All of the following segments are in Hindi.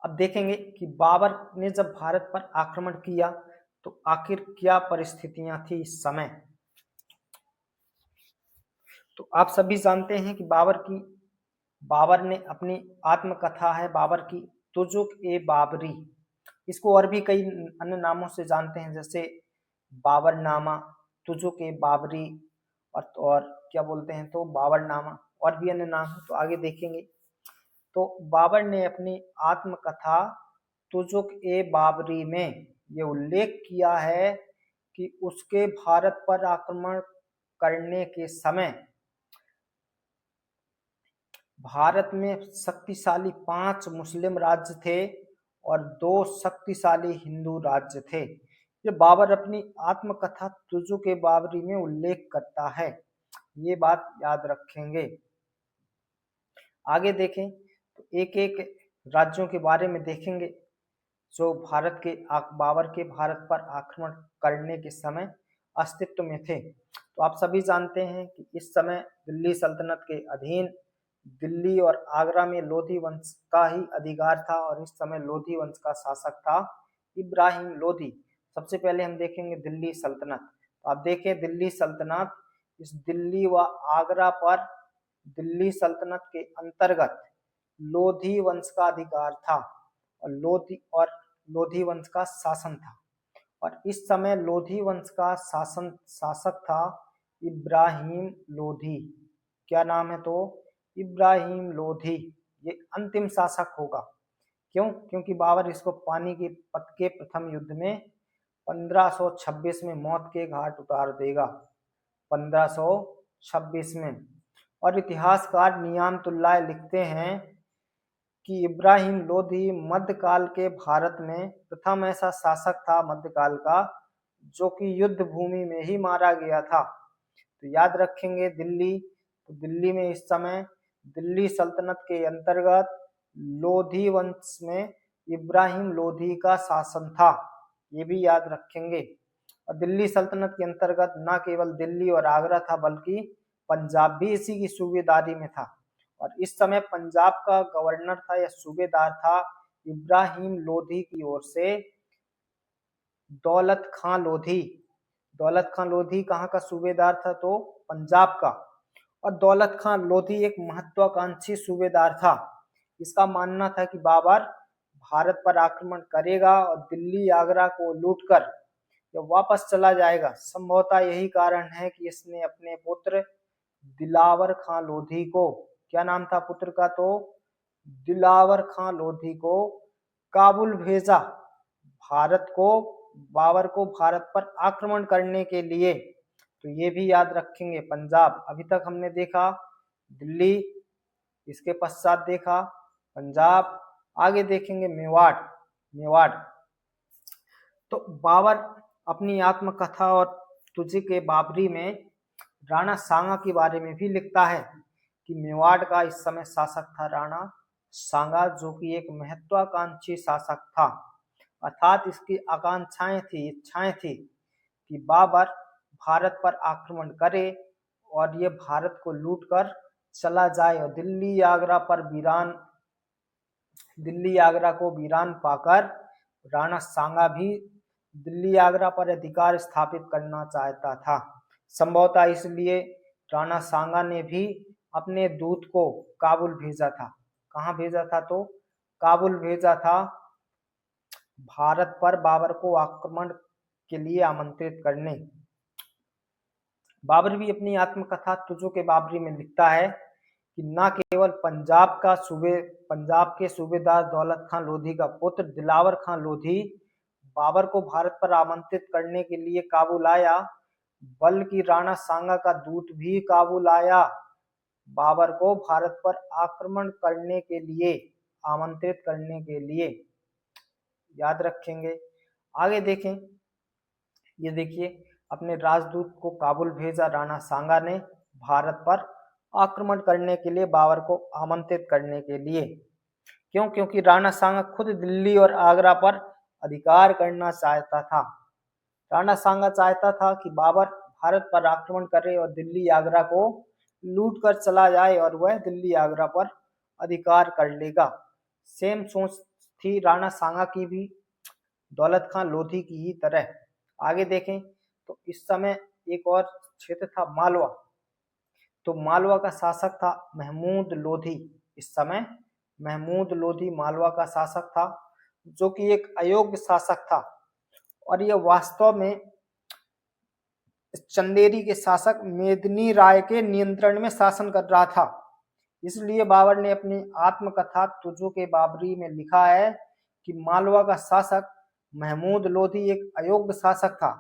अब देखेंगे कि बाबर ने जब भारत पर आक्रमण किया तो आखिर क्या परिस्थितियां थी इस समय। तो आप सभी जानते हैं कि बाबर ने अपनी आत्मकथा है बाबर की तुजुक ए बाबरी, इसको और भी कई अन्य नामों से जानते हैं, जैसे बाबरनामा, तुजुक ए बाबरी, और क्या बोलते हैं तो बाबरनामा, और भी अन्य नाम है तो आगे देखेंगे। तो बाबर ने अपनी आत्मकथा तुजुक ए बाबरी में ये उल्लेख किया है कि उसके भारत पर आक्रमण करने के समय भारत में शक्तिशाली 5 मुस्लिम राज्य थे और 2 शक्तिशाली हिंदू राज्य थे। ये बाबर अपनी आत्मकथा तुजुक ए बाबरी में उल्लेख करता है, ये बात याद रखेंगे। आगे देखें तो एक एक राज्यों के बारे में देखेंगे जो बाबर के भारत पर आक्रमण करने के समय अस्तित्व में थे। तो आप सभी जानते हैं कि इस समय दिल्ली सल्तनत के अधीन दिल्ली और आगरा में लोधी वंश का ही अधिकार था और इस समय लोधी वंश का शासक था इब्राहिम लोधी। सबसे पहले हम देखेंगे दिल्ली सल्तनत। तो आप देखें दिल्ली सल्तनत, इस दिल्ली व आगरा पर दिल्ली सल्तनत के अंतर्गत लोधी वंश का अधिकार था और लोधी वंश का शासन था और इस समय लोधी वंश का शासक था इब्राहिम लोधी। क्या नाम है तो इब्राहिम लोधी। ये अंतिम शासक होगा। क्यों? क्योंकि बाबर इसको पानीपत के प्रथम युद्ध में 1526 में मौत के घाट उतार देगा, 1526 में। और इतिहासकार नियामतुल्लाह लिखते हैं कि इब्राहिम लोधी मध्यकाल के भारत में प्रथम ऐसा शासक था मध्यकाल का जो कि युद्ध भूमि में ही मारा गया था। तो याद रखेंगे दिल्ली, तो दिल्ली में इस समय दिल्ली सल्तनत के अंतर्गत लोधी वंश में इब्राहिम लोधी का शासन था, ये भी याद रखेंगे। और दिल्ली सल्तनत के अंतर्गत न केवल दिल्ली और आगरा था बल्कि पंजाब भी इसी की सूबेदारी में था और इस समय पंजाब का गवर्नर था या सूबेदार था इब्राहिम लोधी की ओर से दौलत खां लोधी। दौलत खां लोधी कहाँ का सूबेदार था तो पंजाब का। और दौलत खां लोधी एक महत्वाकांक्षी सूबेदार था। इसका मानना था कि बाबर भारत पर आक्रमण करेगा और दिल्ली आगरा को लूटकर वापस चला जाएगा। संभवतः यही कारण है कि इसने अपने पुत्र दिलावर खां लोधी को, क्या नाम था पुत्र का तो दिलावर खां लोधी को, काबुल भेजा बाबर को भारत पर आक्रमण करने के लिए। तो ये भी याद रखेंगे। पंजाब, अभी तक हमने देखा दिल्ली, इसके पश्चात देखा पंजाब, आगे देखेंगे मेवाड़। तो बाबर अपनी आत्मकथा और तुजुक ए बाबरी में राणा सांगा के बारे में भी लिखता है कि मेवाड़ का इस समय शासक था राणा सांगा, जो कि एक महत्वाकांक्षी शासक था। अर्थात इसकी इच्छाएं थी कि बाबर भारत पर आक्रमण करे और ये भारत को लूट कर चला जाए और दिल्ली आगरा को वीरान पाकर राणा सांगा भी दिल्ली आगरा पर अधिकार स्थापित करना चाहता था। संभवतः इसलिए राणा सांगा ने भी अपने दूत को काबुल भेजा था। कहाँ भेजा था तो काबुल भेजा था, भारत पर बाबर को आक्रमण के लिए आमंत्रित करने। बाबर भी अपनी आत्मकथा तुजुक ए बाबरी में लिखता है कि न केवल पंजाब के सूबेदार दौलत खां लोधी का पुत्र दिलावर खां लोधी बाबर को भारत पर आमंत्रित करने के लिए काबुल आया, बल्कि राणा सांगा का दूत भी काबुल आया बाबर को भारत पर आक्रमण करने के लिए, आमंत्रित करने के लिए। याद रखेंगे। आगे देखें, ये देखिए अपने राजदूत को काबुल भेजा राणा सांगा ने भारत पर आक्रमण करने के लिए, बाबर को आमंत्रित करने के लिए। क्यों? क्योंकि राणा सांगा खुद दिल्ली और आगरा पर अधिकार करना चाहता था। राणा सांगा चाहता था कि बाबर भारत पर आक्रमण करे और दिल्ली आगरा को लूट कर चला जाए और वह दिल्ली आगरा पर अधिकार कर लेगा। सेम सोच थी राणा सांगा की भी दौलत खां लोधी की ही तरह। आगे देखें तो इस समय एक और क्षेत्र था मालवा। तो मालवा का शासक था महमूद लोधी। इस समय महमूद लोधी मालवा का शासक था, जो कि एक अयोग्य शासक था और यह वास्तव में चंदेरी के शासक मेदिनी राय के नियंत्रण में शासन कर रहा था। इसलिए बाबर ने अपनी आत्मकथा तुजो के बाबरी में लिखा है कि मालवा का शासक महमूद लोधी एक अयोग्य शासक था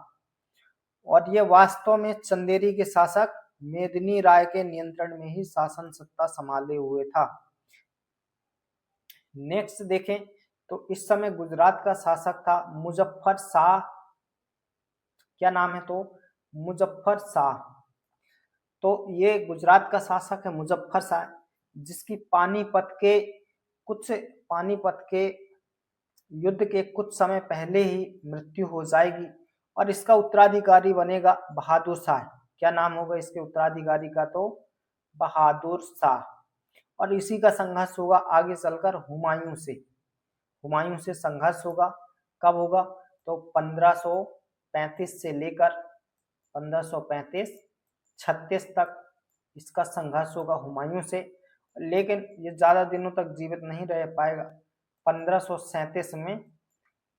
और यह वास्तव में चंदेरी के शासक मेदिनी राय के नियंत्रण में ही शासन सत्ता संभाले हुए था। नेक्स्ट देखें तो इस समय गुजरात का शासक था मुजफ्फर शाह। क्या नाम है? तो मुजफ्फर शाह। तो ये गुजरात का शासक है मुजफ्फर शाह, जिसकी पानीपत के युद्ध के कुछ समय पहले ही मृत्यु हो जाएगी और इसका उत्तराधिकारी बनेगा बहादुर शाह। क्या नाम होगा इसके उत्तराधिकारी का? तो बहादुर शाह। और इसी का संघर्ष होगा आगे चलकर हुमायूं से। हुमायूं से संघर्ष होगा। कब होगा? तो 1535 से लेकर 1535-36 तक इसका संघर्ष होगा हुमायूं से, लेकिन ये ज्यादा दिनों तक जीवित नहीं रह पाएगा। 1537 में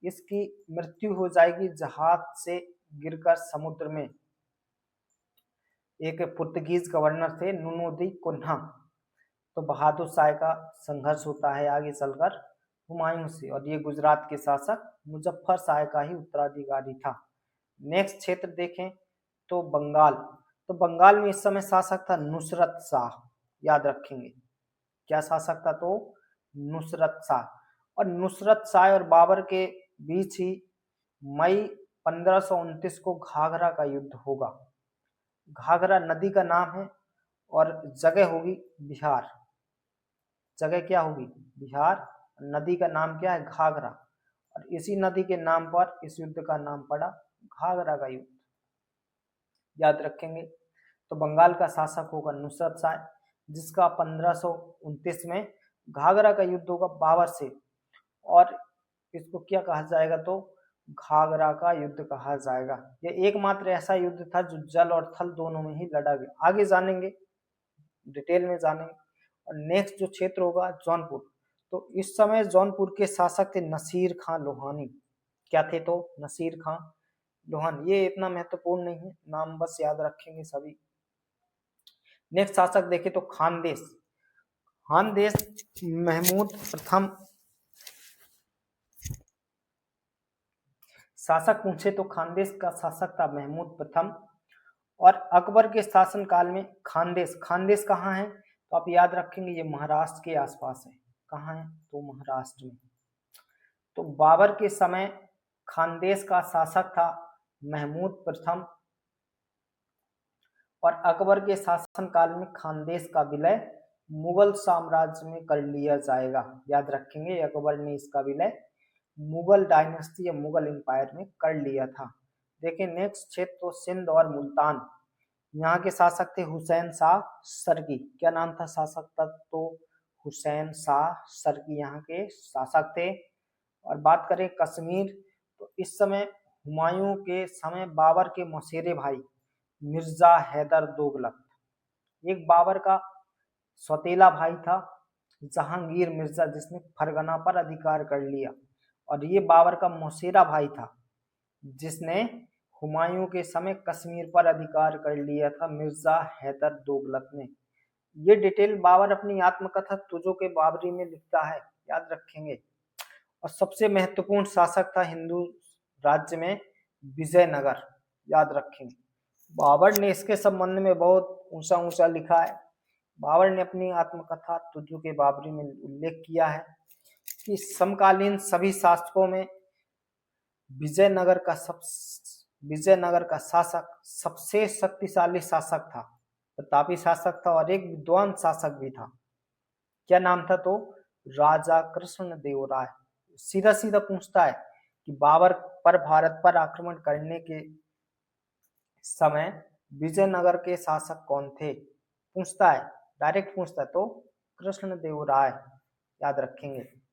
इसकी मृत्यु हो जाएगी जहाज से गिरकर समुद्र में। एक पुर्तगीज गवर्नर थे नुनो दी कुन्हा। तो बहादुर शाह का संघर्ष होता है आगे चलकर हुमायूं से और ये गुजरात के शासक मुजफ्फर शाह का ही उत्तराधिकारी था। नेक्स्ट क्षेत्र देखें तो बंगाल। तो बंगाल में इस समय शासक था नुसरत शाह। याद रखेंगे क्या शासक था? तो नुसरत शाह। और नुसरत शाह और बाबर के बीच ही मई 1529 को घाघरा का युद्ध होगा। घाघरा नदी का नाम है और जगह होगी बिहार। जगह क्या होगी? बिहार। नदी का नाम क्या है? घाघरा। और इसी नदी के नाम पर इस युद्ध का नाम पड़ा घाघरा का युद्ध। याद रखेंगे। तो बंगाल का शासक होगा नुसरत शाह, जिसका 1529 में घाघरा का युद्ध होगा बाबर से और इसको क्या कहा जाएगा? तो घाघरा का युद्ध कहा जाएगा। यह एकमात्र ऐसा युद्ध था जो जल और थल दोनों में ही लड़ा गया। आगे जानेंगे, डिटेल में जानेंगे। और नेक्स्ट जो क्षेत्र होगा जौनपुर। तो इस समय जौनपुर के शासक थे नसीर खां लोहानी। क्या थे? तो नसीर खां लोहानी। ये इतना महत्वपूर्ण नहीं है, नाम बस याद रखेंगे सभी। नेक्स्ट शासक देखें तो खानदेश। खानदेश महमूद प्रथम शासक पूछे तो खानदेश का शासक था महमूद प्रथम और अकबर के शासनकाल में खानदेश कहाँ है? तो आप याद रखेंगे ये महाराष्ट्र के आसपास है। कहाँ है? तो महाराष्ट्र में। तो बाबर के समय खानदेश का शासक था महमूद प्रथम और अकबर के शासनकाल में खानदेश का विलय मुगल साम्राज्य में कर लिया जाएगा। याद रखेंगे अकबर ने इसका विलय मुगल डायनेस्टी या मुगल एम्पायर में कर लिया था। देखिए नेक्स्ट क्षेत्र तो सिंध और मुल्तान। यहाँ के शासक थे हुसैन शाह सरकी। क्या नाम था शासक का? तो हुसैन शाह सरकी यहाँ के शासक थे। और बात करें कश्मीर, तो इस समय हुमायूं के समय बाबर के मौसेरे भाई मिर्जा हैदर दोगलत, एक बाबर का सौतेला भाई था जहांगीर मिर्जा, जिसने फरगना पर अधिकार कर लिया, और ये बाबर का मौसेरा भाई था जिसने हुमायूं के समय कश्मीर पर अधिकार कर लिया था, मिर्जा हैदर दोगलत ने। ये डिटेल बाबर अपनी आत्मकथा तुजो के बाबरी में लिखता है। याद रखेंगे। और सबसे महत्वपूर्ण शासक था हिंदू राज्य में विजयनगर। याद रखेंगे। बाबर ने इसके संबंध में बहुत ऊंचा ऊंचा लिखा है। बाबर ने अपनी आत्मकथा तुजो के बाबरी में उल्लेख किया है कि समकालीन सभी शासकों में विजयनगर का शासक सबसे शक्तिशाली शासक था, प्रतापी शासक था और एक विद्वान शासक भी था। क्या नाम था? तो राजा कृष्ण देव राय। सीधा सीधा पूछता है कि बाबर पर भारत पर आक्रमण करने के समय विजयनगर के शासक कौन थे? पूछता है, डायरेक्ट पूछता है। तो कृष्ण देव राय। याद रखेंगे।